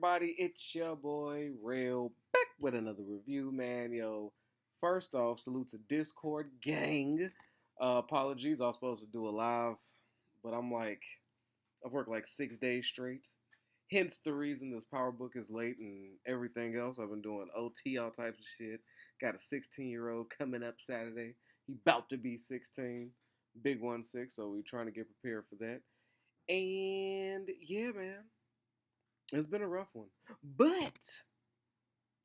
everybody? It's your boy Real back with another review, man. Yo, first off, salute to Discord gang. Apologies, I was supposed to do a live, but I've worked like 6 days straight. Hence the reason this Powerbook is late and everything else. I've been doing OT, all types of shit. Got a 16-year-old coming up Saturday. He about to be 16, big 1-6. So we trying to get prepared for that. And yeah, man. It's been a rough one. But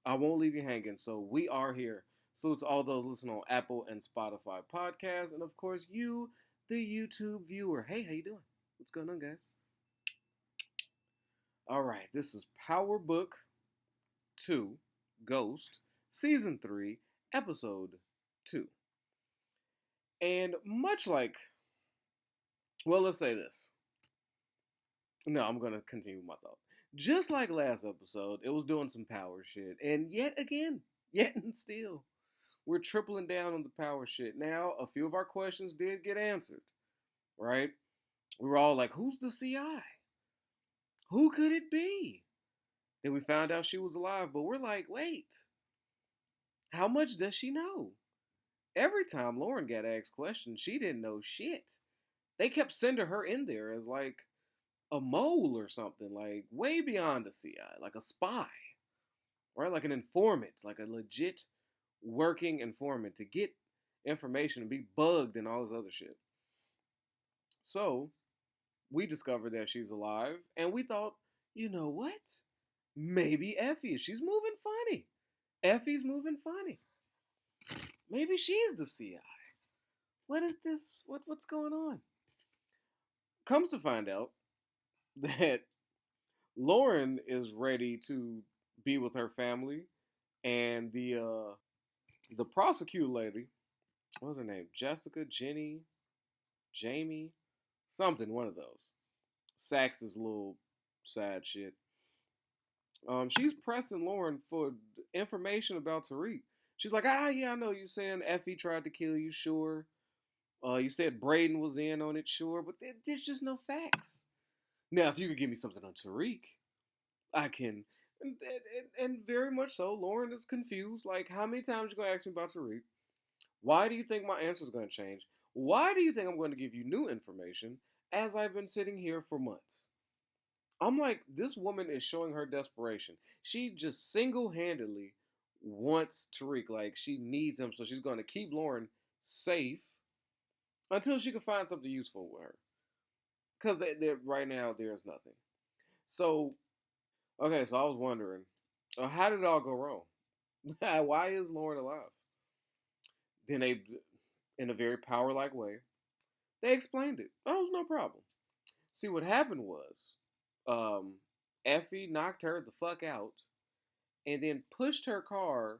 I won't leave you hanging. So we are here. So to all those listening on Apple and Spotify podcasts. And of course, you, the YouTube viewer. Hey, how you doing? What's going on, guys? All right. This is Power Book 2, Ghost, Season 3, Episode 2. And much like, well, let's say this. No, I'm going to continue my thought. Just like last episode, it was doing some power shit. And yet again, yet and still, we're tripling down on the power shit. Now, a few of our questions did get answered, right? We were all like, who's the CI? Who could it be? Then we found out she was alive, but we're like, wait, how much does she know? Every time Lauren got asked questions, she didn't know shit. They kept sending her in there as like a mole or something, like way beyond a CI, like a spy, right? Like an informant, like a legit working informant to get information and be bugged and all this other shit. So we discovered that she's alive, and we thought, you know what? Maybe Effie, she's moving funny. Effie's moving funny. Maybe she's the CI. What is this? What's going on? Comes to find out that Lauren is ready to be with her family, and the prosecutor lady, what was her name? Jessica, Jenny, Jamie, something, one of those. Sax's little sad shit. She's pressing Lauren for information about Tariq. She's like, yeah, I know you saying Effie tried to kill you, sure. You said Braden was in on it, sure, but there's just no facts. Now, if you could give me something on Tariq, I can. And very much so, Lauren is confused. Like, how many times you going to ask me about Tariq? Why do you think my answer is going to change? Why do you think I'm going to give you new information as I've been sitting here for months? I'm like, this woman is showing her desperation. She just single-handedly wants Tariq. Like, she needs him, so she's going to keep Lauren safe until she can find something useful with her. Because right now, there's nothing. So, okay, so I was wondering, how did it all go wrong? Why is Lauren alive? Then they, in a very power-like way, they explained it. Oh, it was no problem. See, what happened was, Effie knocked her the fuck out and then pushed her car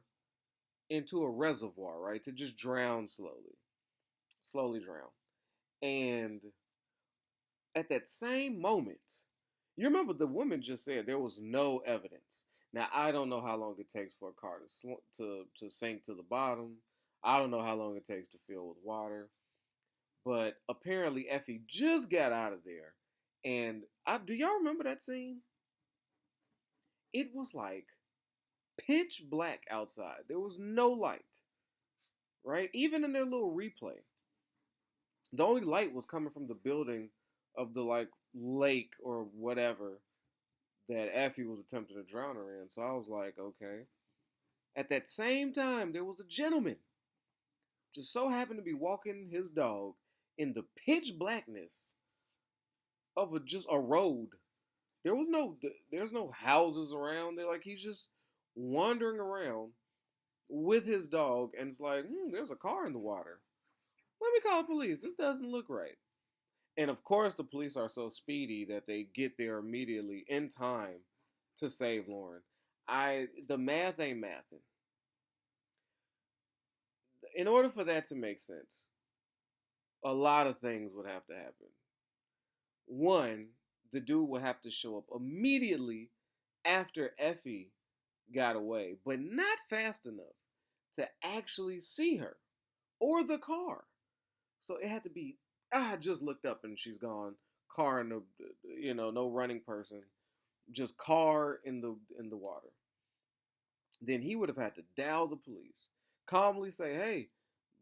into a reservoir, right, to just drown slowly drown. And at that same moment, you remember the woman just said there was no evidence. Now, I don't know how long it takes for a car to sink to the bottom. I don't know how long it takes to fill with water. But apparently Effie just got out of there. And do y'all remember that scene? It was like pitch black outside. There was no light. Right? Even in their little replay. The only light was coming from the building of the like lake or whatever that Effie was attempting to drown her in. So I was like, okay. At that same time, there was a gentleman just so happened to be walking his dog in the pitch blackness of just a road. There's no houses around. They're like, he's just wandering around with his dog, and it's like, there's a car in the water. Let me call the police. This doesn't look right. And of course, the police are so speedy that they get there immediately in time to save Lauren. The math ain't mathing. In order for that to make sense, a lot of things would have to happen. One, the dude would have to show up immediately after Effie got away, but not fast enough to actually see her or the car. So it had to be, I just looked up and she's gone. Car in the, no running person. just car in the water. Then he would have had to dial the police, calmly say, "Hey,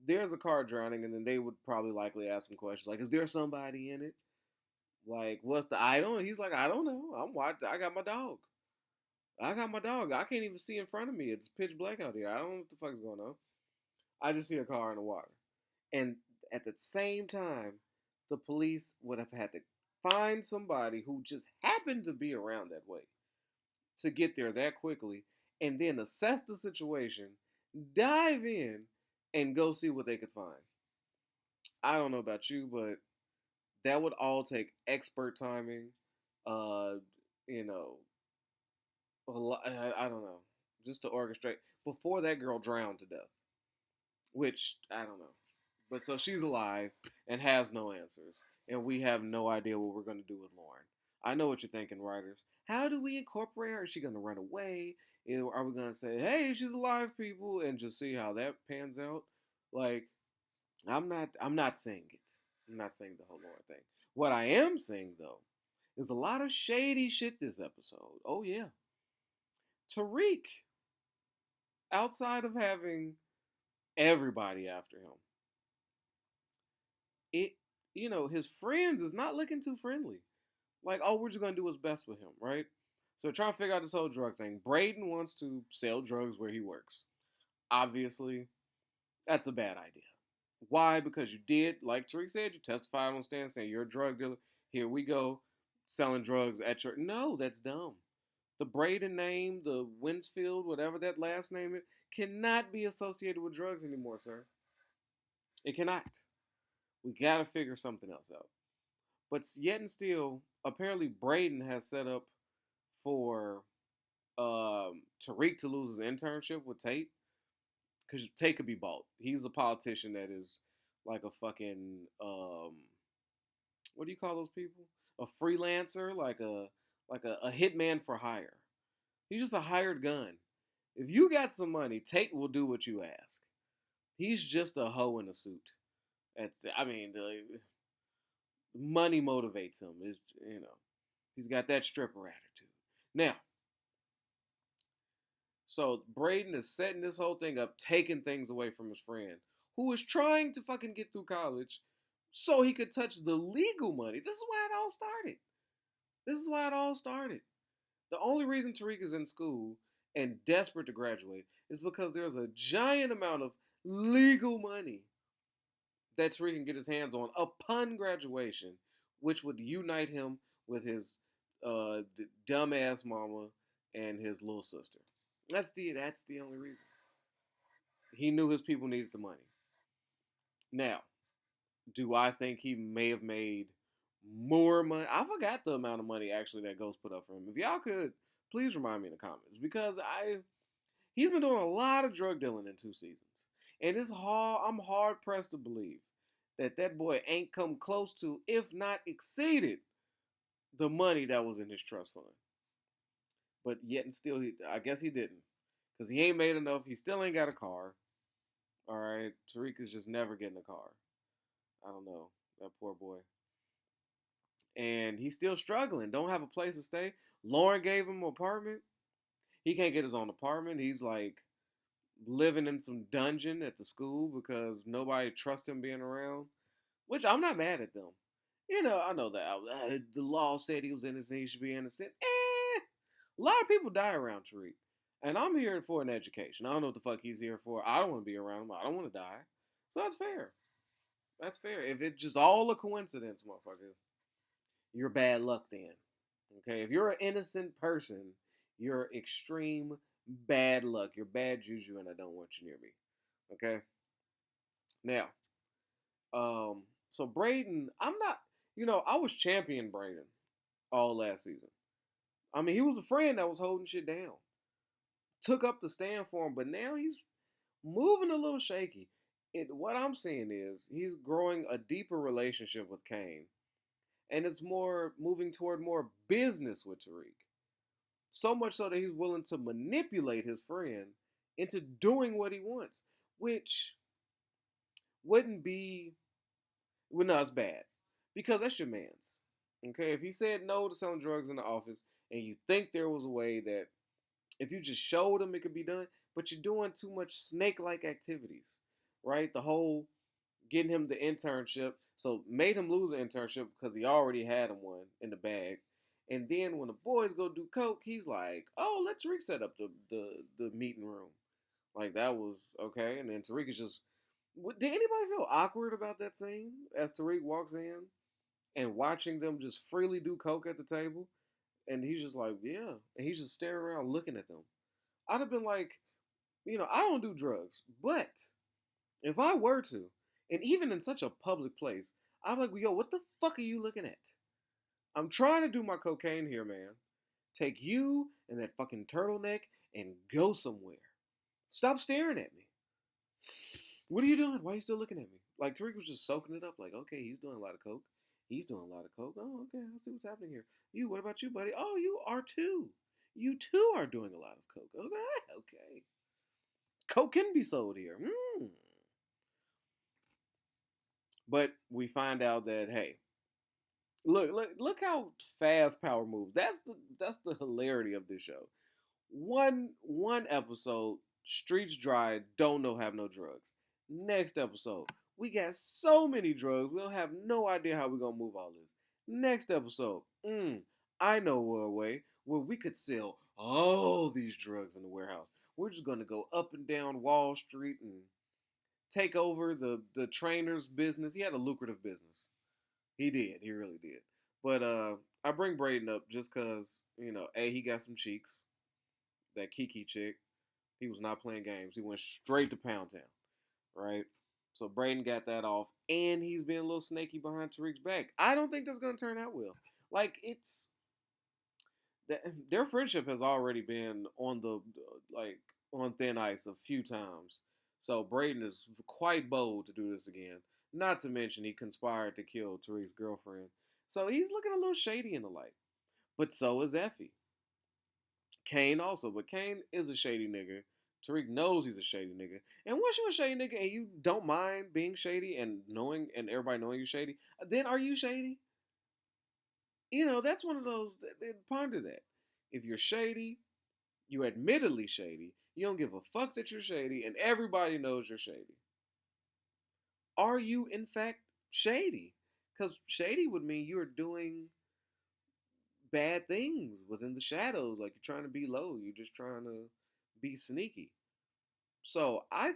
there's a car drowning," and then they would probably likely ask him questions like, "Is there somebody in it? Like, what's the idol?" And he's like, "I don't know. I'm watching. I got my dog. I got my dog. I can't even see in front of me. It's pitch black out here. I don't know what the fuck's going on. I just see a car in the water." And at the same time, the police would have had to find somebody who just happened to be around that way to get there that quickly and then assess the situation, dive in, and go see what they could find. I don't know about you, but that would all take expert timing. Uh, you know, I don't know, just to orchestrate before that girl drowned to death. Which I don't know, but so she's alive and has no answers, and we have no idea what we're gonna do with Lauren. I know what you're thinking, writers. How do we incorporate her? Is she gonna run away? Are we gonna say, "Hey, she's alive, people," and just see how that pans out? Like, I'm not saying it. I'm not saying the whole Lauren thing. What I am saying though is a lot of shady shit this episode. Oh yeah, Tariq, outside of having everybody after him, it his friends is not looking too friendly. Like, oh, we're just gonna do what's best with him, right? So trying to figure out this whole drug thing. Braden wants to sell drugs where he works. Obviously, that's a bad idea. Why? Because you did, like Tariq said, you testified on stand saying you're a drug dealer. Here we go, selling drugs at your. No, that's dumb. The Braden name, the Winsfield, whatever that last name is, cannot be associated with drugs anymore, sir. It cannot. We gotta figure something else out. But yet and still, apparently Braden has set up for Tariq to lose his internship with Tate because Tate could be bought. He's a politician that is like a fucking what do you call those people? A freelancer, like a hitman for hire. He's just a hired gun. If you got some money, Tate will do what you ask. He's just a hoe in a suit. I mean, the money motivates him. He's got that stripper attitude. Now, so Braden is setting this whole thing up, taking things away from his friend, who is trying to fucking get through college so he could touch the legal money. This is why it all started. This is why it all started. The only reason Tariq is in school and desperate to graduate is because there's a giant amount of legal money that Tariq can get his hands on upon graduation, which would unite him with his dumbass mama and his little sister. That's the only reason. He knew his people needed the money. Now, do I think he may have made more money? I forgot the amount of money actually that Ghost put up for him. If y'all could, please remind me in the comments because he's been doing a lot of drug dealing in 2 seasons, and I'm hard pressed to believe that boy ain't come close to, if not exceeded, the money that was in his trust fund. But yet and still, I guess he didn't, because he ain't made enough. He still ain't got a car. All right, Tariq is just never getting a car. I don't know, that poor boy. And he's still struggling. Don't have a place to stay. Lauren gave him an apartment. He can't get his own apartment. He's like living in some dungeon at the school because nobody trusts him being around. Which I'm not mad at them. I know that the law said he was innocent. He should be innocent. A lot of people die around Tariq. And I'm here for an education. I don't know what the fuck he's here for. I don't want to be around him. I don't want to die. So that's fair. That's fair. If it's just all a coincidence, motherfucker, you're bad luck then. Okay? If you're an innocent person, you're extreme bad luck. You're bad juju, and I don't want you near me. Okay? Now, so Braden, I was champion Braden all last season. I mean, he was a friend that was holding shit down. Took up the stand for him, but now he's moving a little shaky. What I'm seeing is he's growing a deeper relationship with Kane, and it's more moving toward more business with Tariq. So much so that he's willing to manipulate his friend into doing what he wants, which wouldn't be. Well, no, it's bad because that's your man's. Okay, if he said no to selling drugs in the office, and you think there was a way that if you just showed him it could be done, but you're doing too much snake-like activities, right? The whole getting him the internship, so made him lose the internship because he already had him one in the bag. And then when the boys go do coke, he's like, "Oh, let Tariq set up the meeting room." Like that was okay. And then Tariq is just. Did anybody feel awkward about that scene as Tariq walks in and watching them just freely do coke at the table? And he's just like, yeah. And he's just staring around looking at them. I'd have been like, I don't do drugs, but if I were to, and even in such a public place, I'm like, yo, what the fuck are you looking at? I'm trying to do my cocaine here, man. Take you and that fucking turtleneck and go somewhere. Stop staring at me. What are you doing? Why are you still looking at me? Like Tariq was just soaking it up. Like, okay, he's doing a lot of coke. He's doing a lot of coke. Oh, okay, I see what's happening here. You, what about you, buddy? Oh, you are too. You too are doing a lot of coke. Okay, okay. Coke can be sold here. But we find out that hey, look how fast power moves. That's the hilarity of this show. One episode, streets dry, don't know have no drugs. Next episode, we got so many drugs, we don't have no idea how we're gonna move all this. Next episode, I know a way where we could sell all these drugs in the warehouse. We're just gonna go up and down Wall Street and take over the trainer's business. He had a lucrative business. He did. He really did. But I bring Braden up just because, he got some cheeks. That Kiki chick. He was not playing games. He went straight to Pound Town. Right? So Braden got that off. And he's being a little snaky behind Tariq's back. I don't think that's going to turn out well. Like, it's. Their friendship has already been on thin ice a few times. So Braden is quite bold to do this again. Not to mention he conspired to kill Tariq's girlfriend. So he's looking a little shady in the light. But so is Effie. Kane also, but Kane is a shady nigga. Tariq knows he's a shady nigga. And once you're a shady nigga and you don't mind being shady and everybody knowing you're shady, then are you shady? That's one of those, ponder that. If you're shady, you're admittedly shady, you don't give a fuck that you're shady, and everybody knows you're shady. Are you, in fact, shady? Because shady would mean you're doing bad things within the shadows. Like you're trying to be low. You're just trying to be sneaky. So I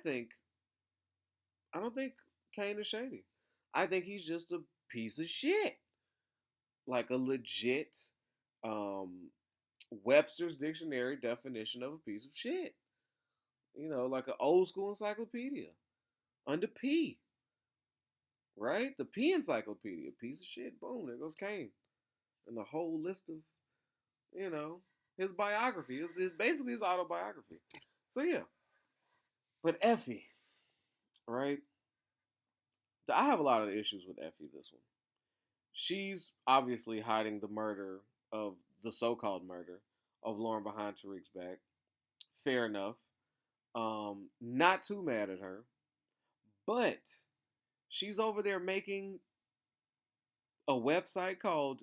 don't think Kane is shady. I think he's just a piece of shit. Like a legit Webster's dictionary definition of a piece of shit. Like an old school encyclopedia. Under P. Right? The P encyclopedia. Piece of shit. Boom, there goes Kane. And the whole list of, his biography. It's basically his autobiography. So yeah. But Effie, right? I have a lot of issues with Effie this one. She's obviously hiding the murder of the so-called murder of Lauren behind Tariq's back. Fair enough. Not too mad at her. But she's over there making a website called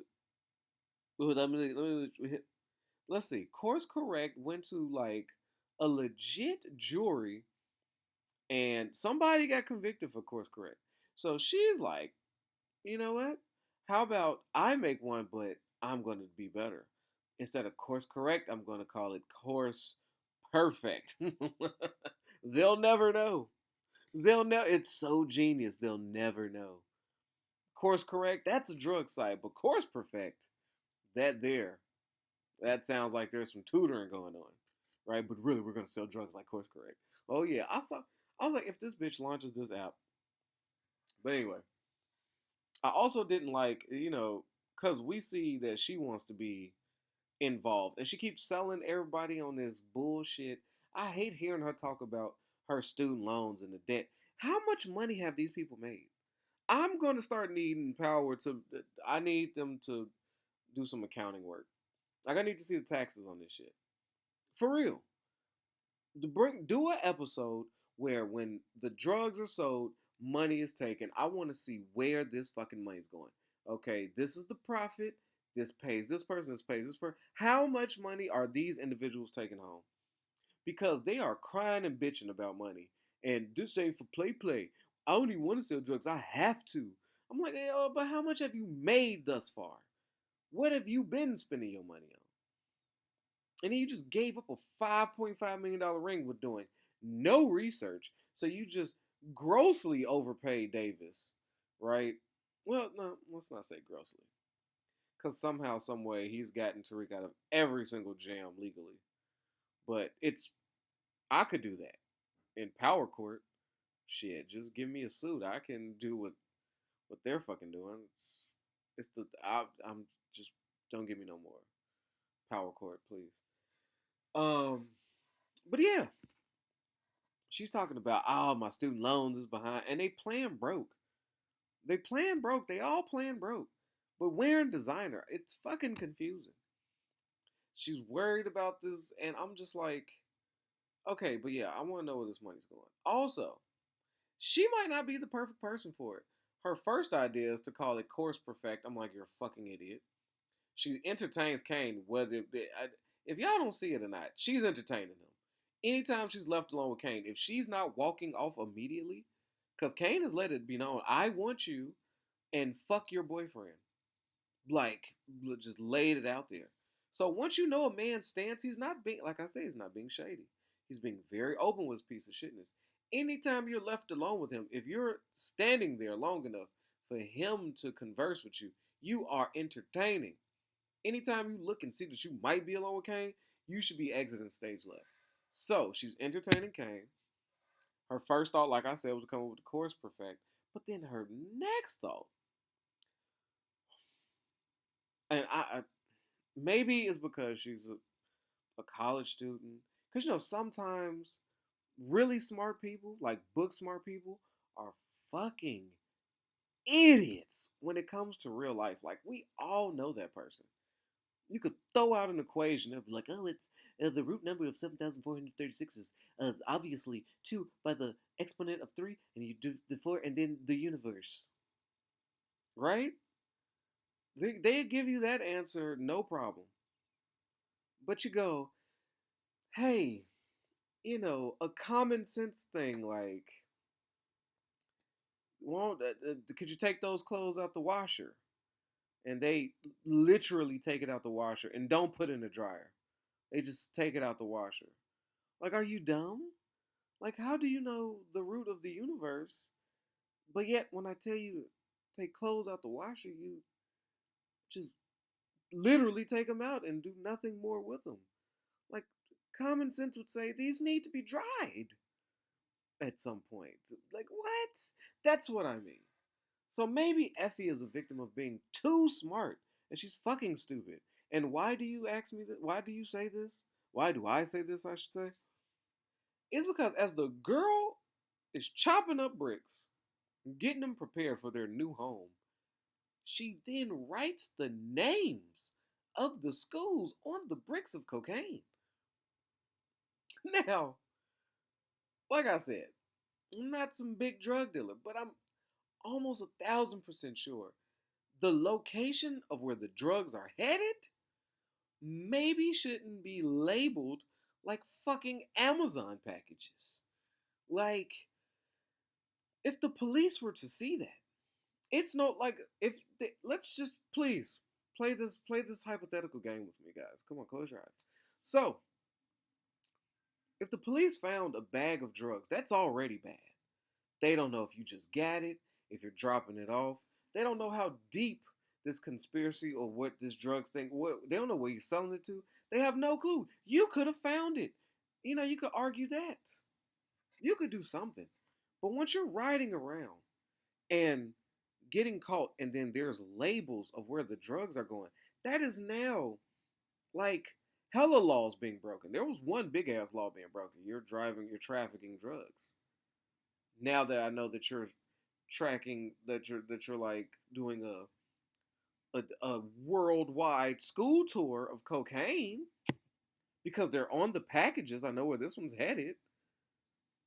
let's see. Course Correct went to like a legit jury and somebody got convicted for Course Correct. So she's like, you know what? How about I make one, but I'm going to be better. Instead of Course Correct, I'm going to call it Course Perfect. They'll never know. They'll know. It's so genius. They'll never know. Course Correct, that's a drug site, but Course Perfect, that sounds like there's some tutoring going on, right? But really, we're gonna sell drugs like Course Correct. Oh yeah, I was like, if this bitch launches this app, but anyway, I also didn't like, because we see that she wants to be involved, and she keeps selling everybody on this bullshit. I hate hearing her talk about her student loans and the debt. How much money have these people made? I'm going to start needing power to. I need them to do some accounting work. Like I need to see the taxes on this shit. For real. Do an episode where when the drugs are sold, money is taken. I want to see where this fucking money's going. Okay, this is the profit. This pays this person, this pays this person. How much money are these individuals taking home? Because they are crying and bitching about money. And this ain't for play. I don't even want to sell drugs. I have to. I'm like, hey, but how much have you made thus far? What have you been spending your money on? And then you just gave up a $5.5 million ring with doing no research. So you just grossly overpaid Davis, right? Well, no, let's not say grossly. Because somehow, some way, he's gotten Tariq out of every single jam legally. But I could do that in power court. Shit, just give me a suit. I can do what they're fucking doing. I'm just don't give me no more power court, please. Um, but yeah, she's talking about my student loans is behind, and they playing broke. They playing broke. They all playing broke, but wearing designer. It's fucking confusing. She's worried about this, and I'm just like, okay, but yeah, I want to know where this money's going. Also, she might not be the perfect person for it. Her first idea is to call it course perfect. I'm like, you're a fucking idiot. She entertains Kane, whether if y'all don't see it or not, she's entertaining him. Anytime she's left alone with Kane, if she's not walking off immediately, because Kane has let it be known, I want you and fuck your boyfriend. Like, just laid it out there. So once you know a man's stance, he's not being, like I say, he's not being shady. He's being very open with his piece of shitness. Anytime you're left alone with him, if you're standing there long enough for him to converse with you, you are entertaining. Anytime you look and see that you might be alone with Kane, you should be exiting stage left. So she's entertaining Kane. Her first thought, like I said, was to come up with the course perfect. But then her next thought, and I maybe it's because she's a college student. Because sometimes really smart people, like book smart people, are fucking idiots when it comes to real life. Like we all know that person. You could throw out an equation and be like, oh, it's the root number of 7,436 is obviously 2 by the exponent of 3, and you do the 4, and then the universe. Right? They give you that answer, no problem. But you go, hey, a common sense thing like, well, could you take those clothes out the washer? And they literally take it out the washer and don't put it in the dryer. They just take it out the washer. Like, are you dumb? Like, how do you know the root of the universe? But yet, when I tell you to take clothes out the washer, you just literally take them out and do nothing more with them. Like, common sense would say these need to be dried at some point. Like, what? That's what I mean. So maybe Effie is a victim of being too smart, and she's fucking stupid. And why do you ask me that? Why do you say this? Why do I say this, I should say? It's because as the girl is chopping up bricks, getting them prepared for their new home, she then writes the names of the schools on the bricks of cocaine. Now, like I said, I'm not some big drug dealer, but I'm almost 1,000% sure the location of where the drugs are headed maybe shouldn't be labeled like fucking Amazon packages. Like, if the police were to see that, it's not like let's just please play this hypothetical game with me, guys. Come on, close your eyes. So, if the police found a bag of drugs, that's already bad. They don't know if you just got it, if you're dropping it off. They don't know how deep this conspiracy or what this drugs thing. They don't know where you're selling it to. They have no clue. You could have found it. You could argue that. You could do something. But once you're riding around and getting caught, and then there's labels of where the drugs are going, that is now like hella laws being broken. There was one big ass law being broken. You're trafficking drugs. Now that I know that you're tracking, that you're like doing a worldwide school tour of cocaine because they're on the packages. I know where this one's headed.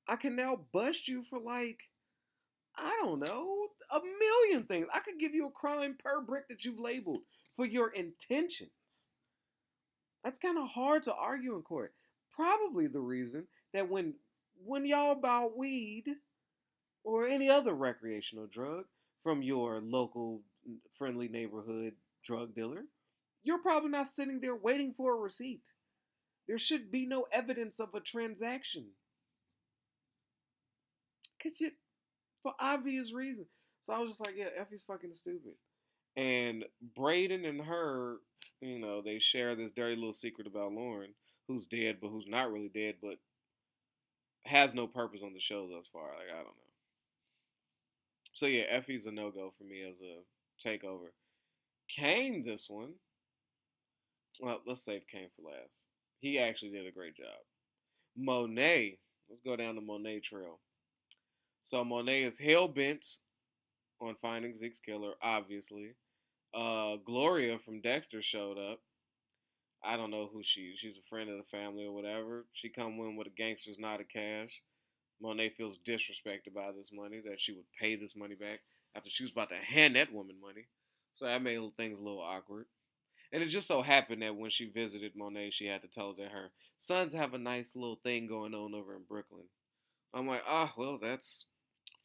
I can now bust you for like, I don't know, a million things. I could give you a crime per brick that you've labeled for your intentions. That's kind of hard to argue in court. Probably the reason that when y'all buy weed or any other recreational drug from your local friendly neighborhood drug dealer, you're probably not sitting there waiting for a receipt. There should be no evidence of a transaction. Cause you, for obvious reasons. So I was just like, yeah, Effie's fucking stupid. And Braden and her, they share this dirty little secret about Lauren, who's dead, but who's not really dead, but has no purpose on the show thus far. Like, I don't know. So yeah, Effie's a no-go for me as a takeover. Kane, this one. Well, let's save Kane for last. He actually did a great job. Monet. Let's go down the Monet trail. So Monet is hell-bent on finding Zeke's killer, obviously. Gloria from Dexter showed up. I don't know who she is. She's a friend of the family or whatever. She come in with a gangster's knot of cash. Monet feels disrespected by this money, that she would pay this money back after she was about to hand that woman money. So that made things a little awkward. And it just so happened that when she visited Monet, she had to tell her that her sons have a nice little thing going on over in Brooklyn. I'm like, well, that's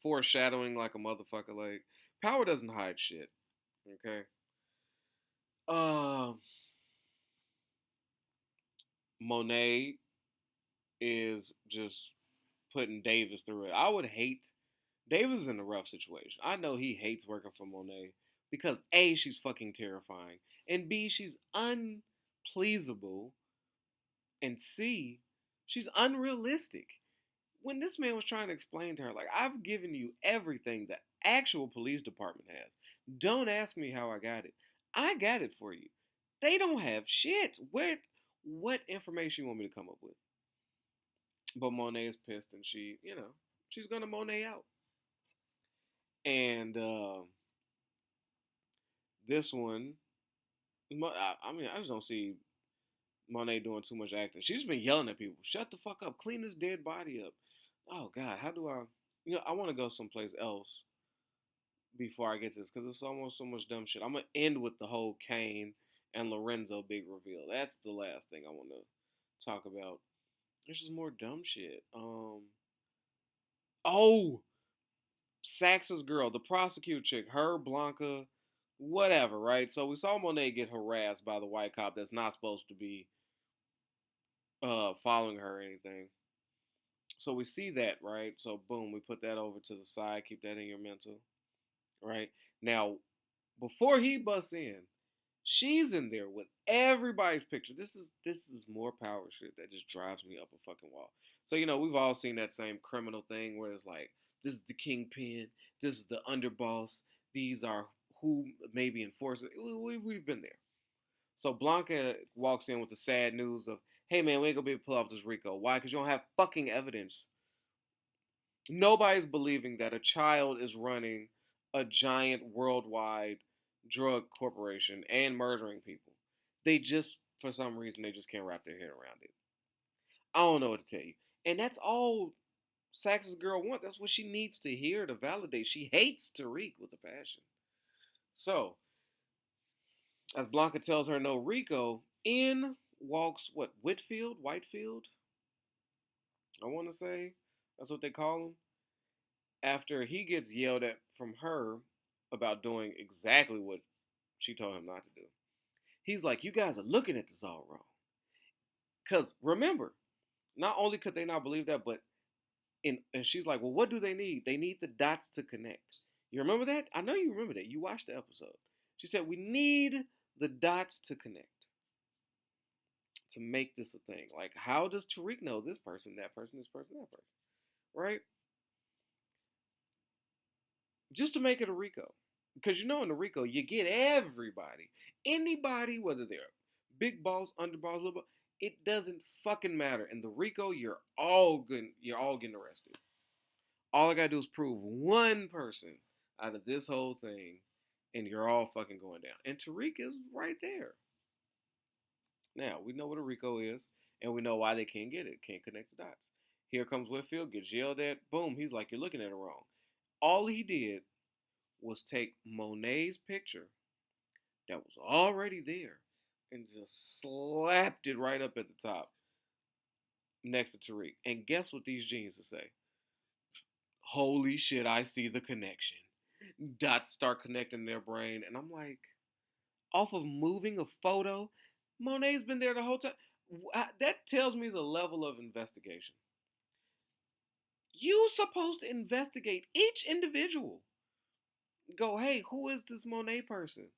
foreshadowing like a motherfucker. Like, power doesn't hide shit. Okay. Monet is just putting Davis through it. I would hate Davis is in a rough situation. I know he hates working for Monet because A, she's fucking terrifying, and B, she's unpleasable, and C, she's unrealistic. When this man was trying to explain to her, like, I've given you everything the actual police department has. Don't ask me how I got it. I got it for you. They don't have shit. What information you want me to come up with? But Monet is pissed, and she's gonna Monet out. And this one, I just don't see Monet doing too much acting. She's been yelling at people. Shut the fuck up. Clean this dead body up. Oh God, how do I? I want to go someplace else before I get to this because it's almost so much dumb shit. I'm gonna end with the whole Kane and Lorenzo big reveal. That's the last thing I want to talk about. There's just more dumb shit. Oh, Sax's girl, the prosecutor chick, her, Blanca, whatever, right? So we saw Monet get harassed by the white cop that's not supposed to be following her or anything. So we see that, right? So boom, we put that over to the side. Keep that in your mental, right? Now, before he busts in, she's in there with everybody's picture. This is more power shit that just drives me up a fucking wall. So we've all seen that same criminal thing where it's like, this is the kingpin, this is the underboss, these are who may be enforcers. We've been there. So Blanca walks in with the sad news of, hey man, we ain't gonna be able to pull off this Rico. Why? Because you don't have fucking evidence. Nobody's believing that a child is running a giant worldwide drug corporation and murdering people. They just, for some reason, they just can't wrap their head around it. I don't know what to tell you. And that's all Sax's girl wants. That's what she needs to hear to validate. She hates Tariq with a passion. So, as Blanca tells her no Rico, in walks Whitefield? I want to say. That's what they call him. After he gets yelled at from her about doing exactly what she told him not to do. He's like, you guys are looking at this all wrong. Because remember, not only could they not believe that, but and she's like, well, what do they need? They need the dots to connect. You remember that? I know you remember that. You watched the episode. She said, we need the dots to connect to make this a thing. Like, how does Tariq know this person, that person, this person, that person? Right? Just to make it a Rico. Because in the Rico, you get everybody. Anybody, whether they're big boss, underboss, little boss, it doesn't fucking matter. In the Rico, you're all getting arrested. All I gotta do is prove one person out of this whole thing, and you're all fucking going down. And Tariq is right there. Now, we know what a Rico is, and we know why they can't get it. Can't connect the dots. Here comes Whitfield, gets yelled at. Boom, he's like, you're looking at it wrong. All he did was take Monet's picture that was already there and just slapped it right up at the top next to Tariq. And guess what these geniuses say? Holy shit, I see the connection. Dots start connecting in their brain. And I'm like, off of moving a photo, Monet's been there the whole time. That tells me the level of investigation. You supposed to investigate each individual. Go, hey, who is this Monet person?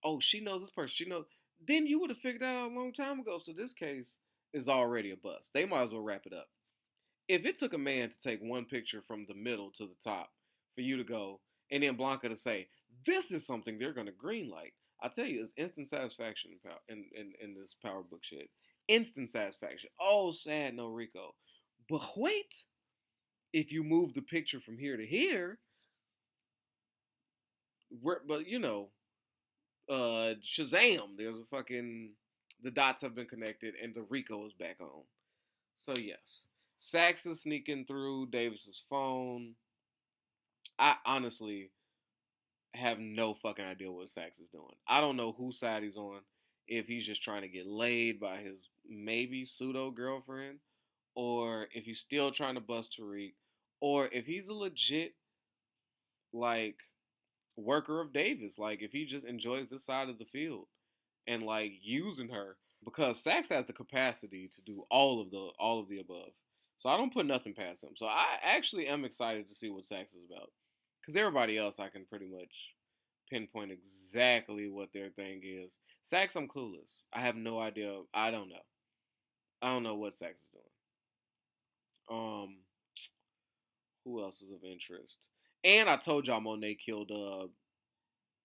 Oh, she knows this person. She knows. Then you would have figured that out a long time ago. So this case is already a bust. They might as well wrap it up. If it took a man to take one picture from the middle to the top for you to go, and then Blanca to say, this is something they're going to greenlight, I tell you, it's instant satisfaction in this power book shit. Instant satisfaction. Oh, sad, no Rico. But wait, if you move the picture from here to here, but Shazam, there's a fucking, the dots have been connected and the Rico is back on. So yes, Sax is sneaking through Davis's phone. I honestly have no fucking idea what Sax is doing. I don't know whose side he's on. If he's just trying to get laid by his maybe pseudo girlfriend, or if he's still trying to bust Tariq, or if he's a legit like worker of Davis, like if he just enjoys this side of the field and like using her, because Sax has the capacity to do all of the above. So I don't put nothing past him. So I actually am excited to see what Sax is about, because everybody else I can pretty much pinpoint exactly what their thing is. Sax, I'm clueless. I have no idea. I don't know. I don't know what Sax is doing. Who else is of interest? And I told y'all Monet killed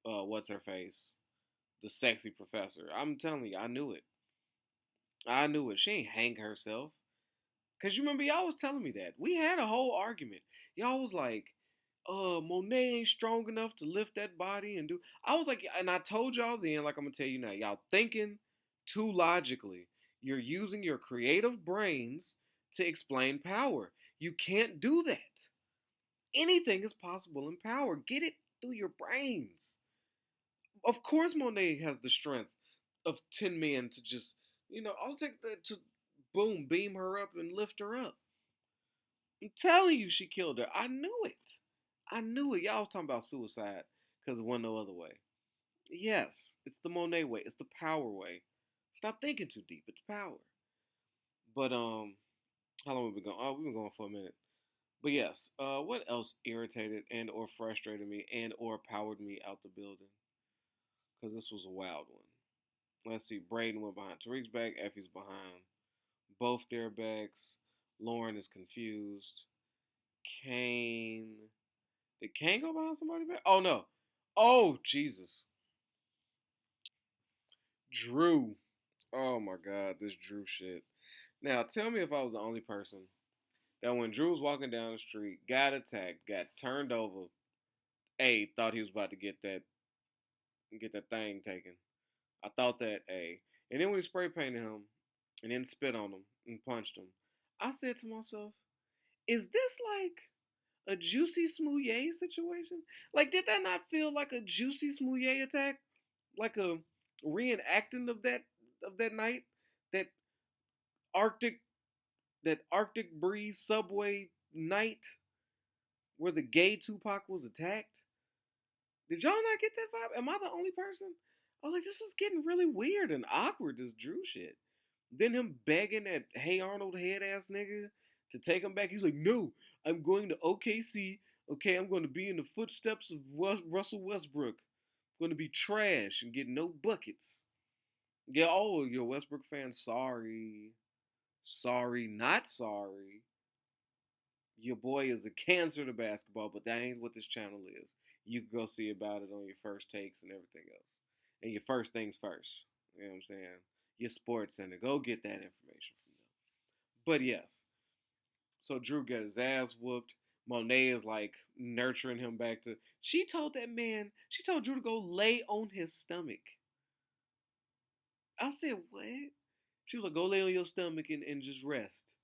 what's her face, the sexy professor. I'm telling you, I knew it. I knew it. She ain't hang herself. Cause you remember y'all was telling me that. We had a whole argument. Y'all was like, Monet ain't strong enough to lift that body and do. I was like, and I told y'all then, like I'm gonna tell you now, y'all thinking too logically. You're using your creative brains to explain power. You can't do that. Anything is possible in power. Get it through your brains. Of course, Monet has the strength of 10 men to just, I'll take that to boom, beam her up and lift her up. I'm telling you, she killed her. I knew it. I knew it. Y'all was talking about suicide because it wasn't no other way. Yes, it's the Monet way. It's the power way. Stop thinking too deep. It's power. But how long have we been going? Oh, we've been going for a minute. But yes, what else irritated and or frustrated me and or powered me out the building? Because this was a wild one. Let's see. Braden went behind Tariq's back. Effie's behind both their backs. Lauren is confused. Kane. Did Kane go behind somebody back? Oh no. Oh Jesus. Drew. Oh my God, this Drew shit. Now tell me if I was the only person that when Drew was walking down the street, got attacked, got turned over, thought he was about to get that thing taken. I thought that and then when he spray painted him and then spit on him and punched him, I said to myself, is this like a Juicy Smouye situation? Like, did that not feel like a Juicy Smouye attack? Like a reenacting of that night, that Arctic that Arctic breeze subway night where the gay Tupac was attacked. Did y'all not get that vibe? Am I the only person? I was like, this is getting really weird and awkward, this Drew shit. Then him begging that Hey Arnold head ass nigga to take him back. He's like, no, I'm going to OKC. Okay, I'm going to be in the footsteps of Russell Westbrook. I'm going to be trash and get no buckets. Yeah, oh, you're a Westbrook fan. Sorry. Sorry, not sorry. Your boy is a cancer to basketball, but that ain't what this channel is. You can go see about it on your first takes and everything else. And your first things first. You know what I'm saying? Your sports center. Go get that information from them. But yes. So Drew got his ass whooped. Monet is like nurturing him back to. She told Drew to go lay on his stomach. I said, what? She was like, go lay on your stomach and just rest.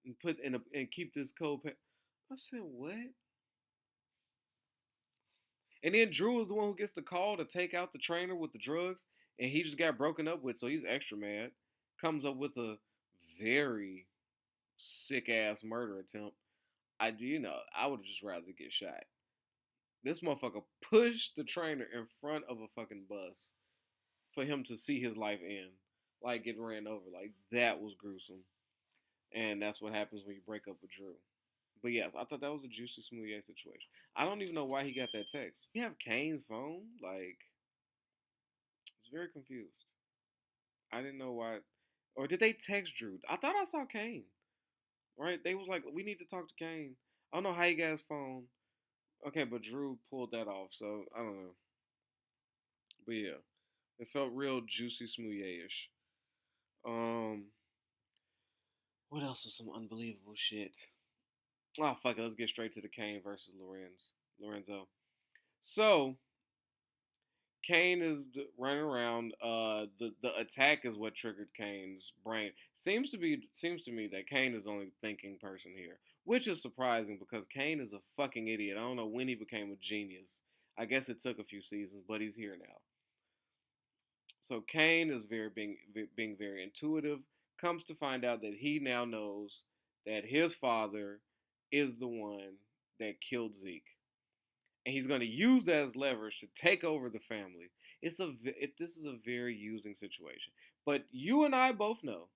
And and keep this cold. I said, what? And then Drew is the one who gets the call to take out the trainer with the drugs, and he just got broken up with, so he's extra mad. Comes up with a very sick ass murder attempt. I do, I would have just rather get shot. This motherfucker pushed the trainer in front of a fucking bus for him to see his life end, like getting ran over. Like that was gruesome, and that's what happens when you break up with Drew. But yes, I thought that was a juicy Smouye situation. I don't even know why he got that text. You have Kane's phone? Like, I was very confused. I didn't know why. Or did they text Drew? I thought I saw Kane. Right? They was like, we need to talk to Kane. I don't know how he got his phone. Okay, but Drew pulled that off, so I don't know. But yeah, it felt real juicy Smouye-ish. Um, what else was some unbelievable shit? Oh fuck it, let's get straight to the Kane versus Lorenzo. So Kane is running around. The attack is what triggered Kane's brain. Seems to me that Kane is the only thinking person here, which is surprising because Kane is a fucking idiot. I don't know when he became a genius. I guess it took a few seasons, but he's here now. So Kane is being very intuitive. Comes to find out that he now knows that his father is the one that killed Zeke, and he's going to use that as leverage to take over the family. This is a very using situation. But you and I both know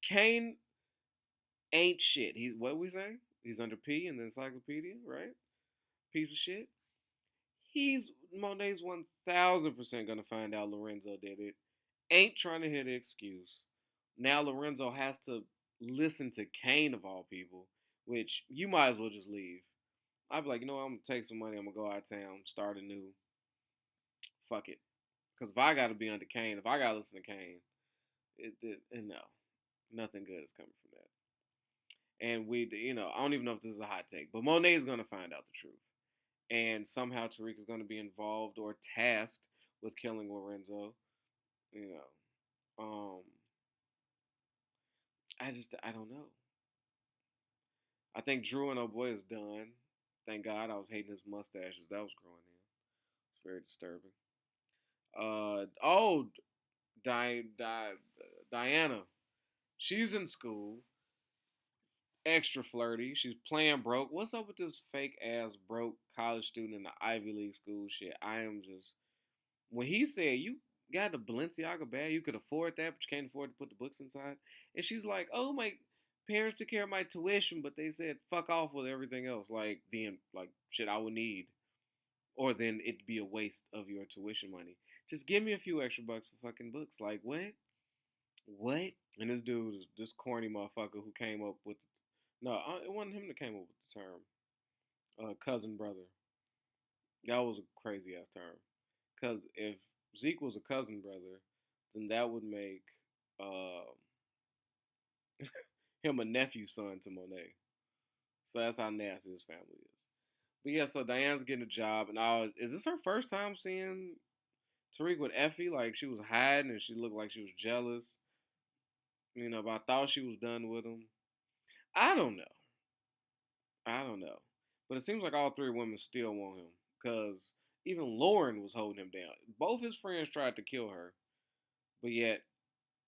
Kane ain't shit. He's what we say? He's under P in the encyclopedia, right? Piece of shit. He's Monet's 1,000% gonna find out Lorenzo did it. Ain't trying to hear the excuse. Now Lorenzo has to listen to Kane of all people, which you might as well just leave. I'd be like, you know what, I'm gonna take some money, I'm gonna go out of town, start anew. Fuck it. Because if I gotta be under Kane, if I gotta listen to Kane, no, nothing good is coming from that. And I don't even know if this is a hot take, but Monet is gonna find out the truth, and somehow Tariq is gonna be involved or tasked with killing Lorenzo. You know, I don't know. I think Drew and Boy is done. Thank God, I was hating his mustache as that was growing in. It's very disturbing. Oh, Diana. She's in school, extra flirty. She's playing broke. What's up with this fake ass broke college student in the Ivy League school shit? I am just when he said you got the Balenciaga bag, you could afford that, but you can't afford to put the books inside. And she's like, "Oh, my parents took care of my tuition, but they said fuck off with everything else, like then like shit I would need, or then it'd be a waste of your tuition money. Just give me a few extra bucks for fucking books. Like what? What?" And this dude is this corny motherfucker who came up with no, it wasn't him that came up with the term. Cousin brother. That was a crazy ass term. Because if Zeke was a cousin brother, then that would make uh, him a nephew son to Monet. So that's how nasty his family is. But yeah, so Diane's getting a job, and is this her first time seeing Tariq with Effie? Like she was hiding, and she looked like she was jealous. But I thought she was done with him. I don't know. I don't know. But it seems like all three women still want him. Because even Lauren was holding him down. Both his friends tried to kill her. But yet,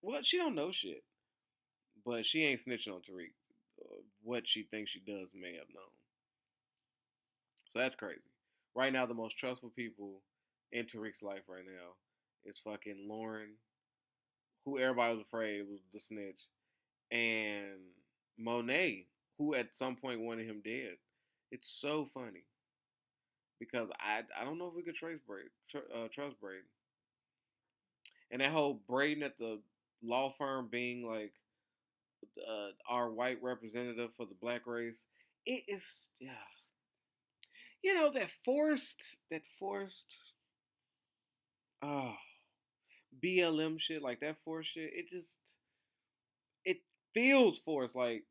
well, she don't know shit. But she ain't snitching on Tariq. What she thinks she does may have known. So that's crazy. Right now, the most trustful people in Tariq's life right now is fucking Lauren, who everybody was afraid was the snitch, and Monet, who at some point wanted him dead. It's so funny because I don't know if we could trust Braden, and that whole Braden at the law firm being like our white representative for the black race. It is yeah, that forced uh BLM shit, like that forced shit. It feels forced. Like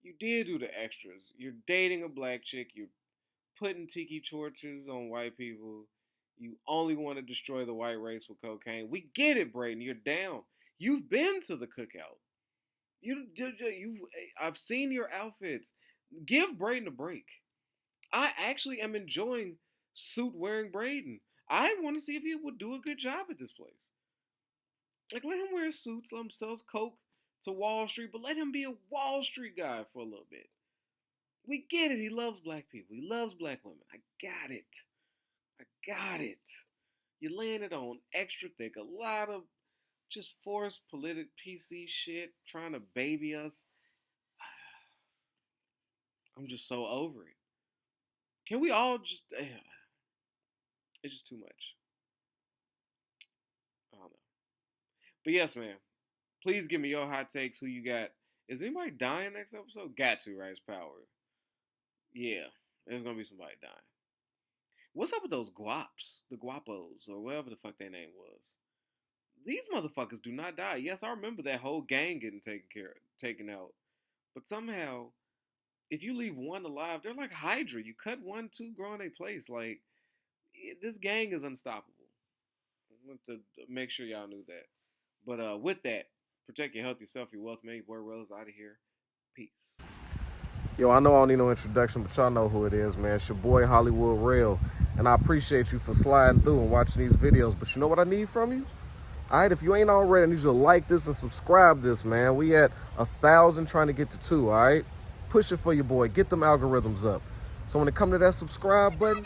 you did do the extras. You're dating a black chick. You're putting tiki torches on white people. You only want to destroy the white race with cocaine. We get it, Braden. You're down. You've been to the cookout. I've seen your outfits. Give Braden a break. I actually am enjoying suit wearing Braden. I want to see if he would do a good job at this place. Like, let him wear suits, let him sell his coke to Wall Street, but let him be a Wall Street guy for a little bit. We get it. He loves black people. He loves black women. I got it. I got it. You landed on extra thick. A lot of just forced politic PC shit, trying to baby us. I'm just so over it. Can we all just? It's just too much. I don't know. But yes, man. Please give me your hot takes. Who you got? Is anybody dying next episode? Got to, right? It's Power. Yeah, there's gonna be somebody dying. What's up with those guaps, the guapos, or whatever the fuck their name was? These motherfuckers do not die. Yes, I remember that whole gang getting taken out. But somehow, if you leave one alive, they're like Hydra. You cut one, two, grow in a place. Like, this gang is unstoppable. I want to make sure y'all knew that. But with that, protect your health, yourself, your wealth, man. Boy, well is out of here. Peace. Yo, I know I don't need no introduction, but y'all know who it is, man. It's your boy Hollywood Rail, and I appreciate you for sliding through and watching these videos. But you know what I need from you? All right, if you ain't already, I need you to like this and subscribe this, man. We at 1,000 trying to get to 2, all right? Push it for your boy. Get them algorithms up. So when it come to that subscribe button,